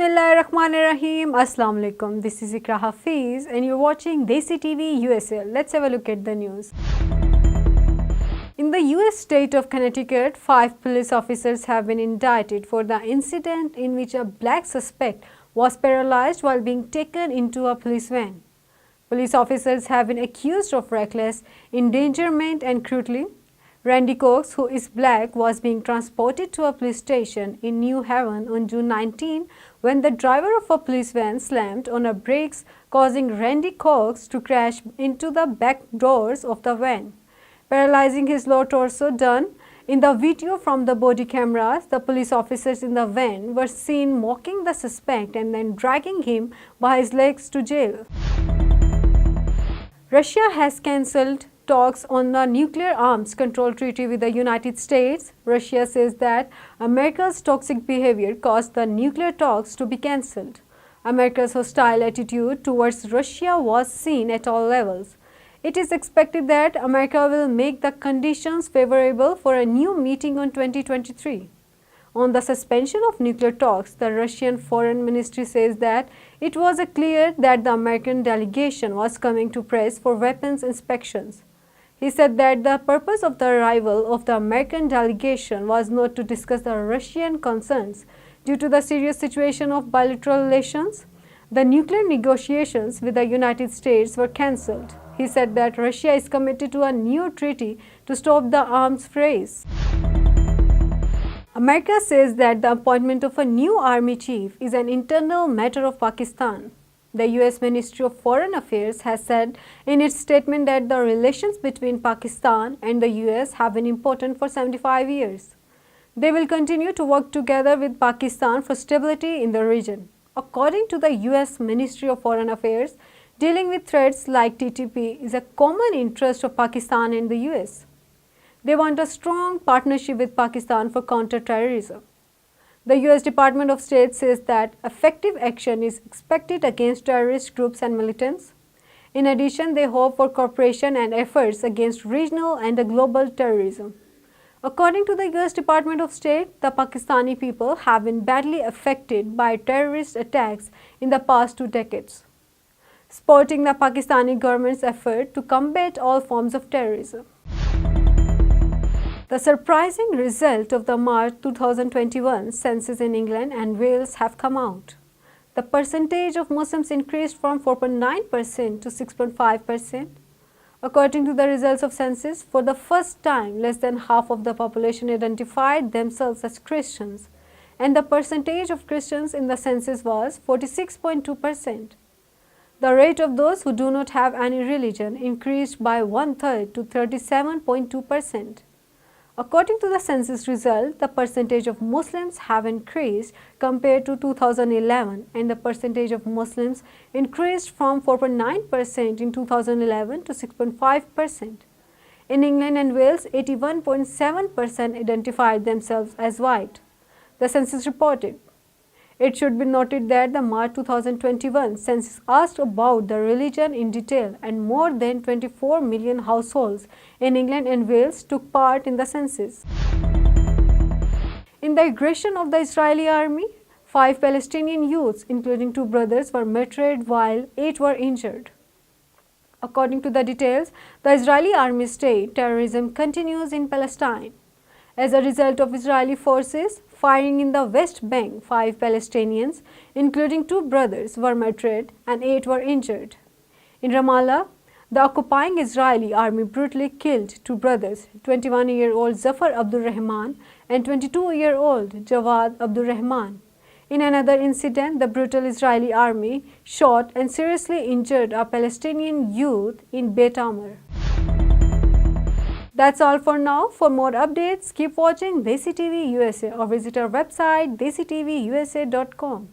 Bismillahirrahmanirrahim. Assalamu alaikum. This is Iqra Hafeez and you're watching DTV USA. Let's have a look at the news. In the US state of Connecticut, 5 police officers have been indicted for the incident in which a black suspect was paralyzed while being taken into a police van. Police officers have been accused of reckless endangerment and cruelty. Randy Cox, who is black, was being transported to a police station in New Haven on June 19 when the driver of a police van slammed on her brakes, causing Randy Cox to crash into the back doors of the van, paralyzing his lower torso. Done in the video from the body cameras, the police officers in the van were seen mocking the suspect and then dragging him by his legs to jail. Russia has cancelled talks on the nuclear arms control treaty with the United States. Russia says that America's toxic behavior caused the nuclear talks to be cancelled. America's hostile attitude towards Russia was seen at all levels. It is expected that America will make the conditions favorable for a new meeting on 2023. On the suspension of nuclear talks, the Russian Foreign Ministry says that it was clear that the American delegation was coming to press for weapons inspections. He said that the purpose of the arrival of the American delegation was not to discuss the Russian concerns due to the serious situation of bilateral relations. The nuclear negotiations with the United States were cancelled. He said that Russia is committed to a new treaty to stop the arms race. America says that the appointment of a new army chief is an internal matter of Pakistan. The US Ministry of Foreign Affairs has said in its statement that the relations between Pakistan and the US have been important for 75 years. They will continue to work together with Pakistan for stability in the region. According to the US Ministry of Foreign Affairs, dealing with threats like TTP is a common interest of Pakistan and the US. They want a strong partnership with Pakistan for counter-terrorism. The US Department of State says that effective action is expected against terrorist groups and militants. In addition, they hope for cooperation and efforts against regional and global terrorism. According to the US Department of State, the Pakistani people have been badly affected by terrorist attacks in the past 2 decades, supporting the Pakistani government's effort to combat all forms of terrorism. The surprising result of the March 2021 census in England and Wales have come out. The percentage of Muslims increased from 4.9% to 6.5%. According to the results of census, for the first time, less than half of the population identified themselves as Christians, and the percentage of Christians in the census was 46.2%. The rate of those who do not have any religion increased by 1/3 to 37.2%. According to the census result, the percentage of Muslims have increased compared to 2011, and the percentage of Muslims increased from 4.9% in 2011 to 6.5%. In England and Wales, 81.7% identified themselves as white. The census reported. It should be noted that the March 2021 census asked about the religion in detail, and more than 24 million households in England and Wales took part in the census. In the aggression of the Israeli army, 5 Palestinian youths, including 2 brothers, were murdered while 8 were injured. According to the details, the Israeli army state terrorism continues in Palestine. As a result of Israeli forces firing in the West Bank, 5 Palestinians, including 2 brothers, were murdered and 8 were injured. In Ramallah, the occupying Israeli army brutally killed 2 brothers, 21-year-old Zafar Abdul Rahman and 22-year-old Jawad Abdul Rahman. In another incident, the brutal Israeli army shot and seriously injured a Palestinian youth in Beit Amr. That's all for now. For more updates, keep watching DTV USA or visit our website dttvUSA.com.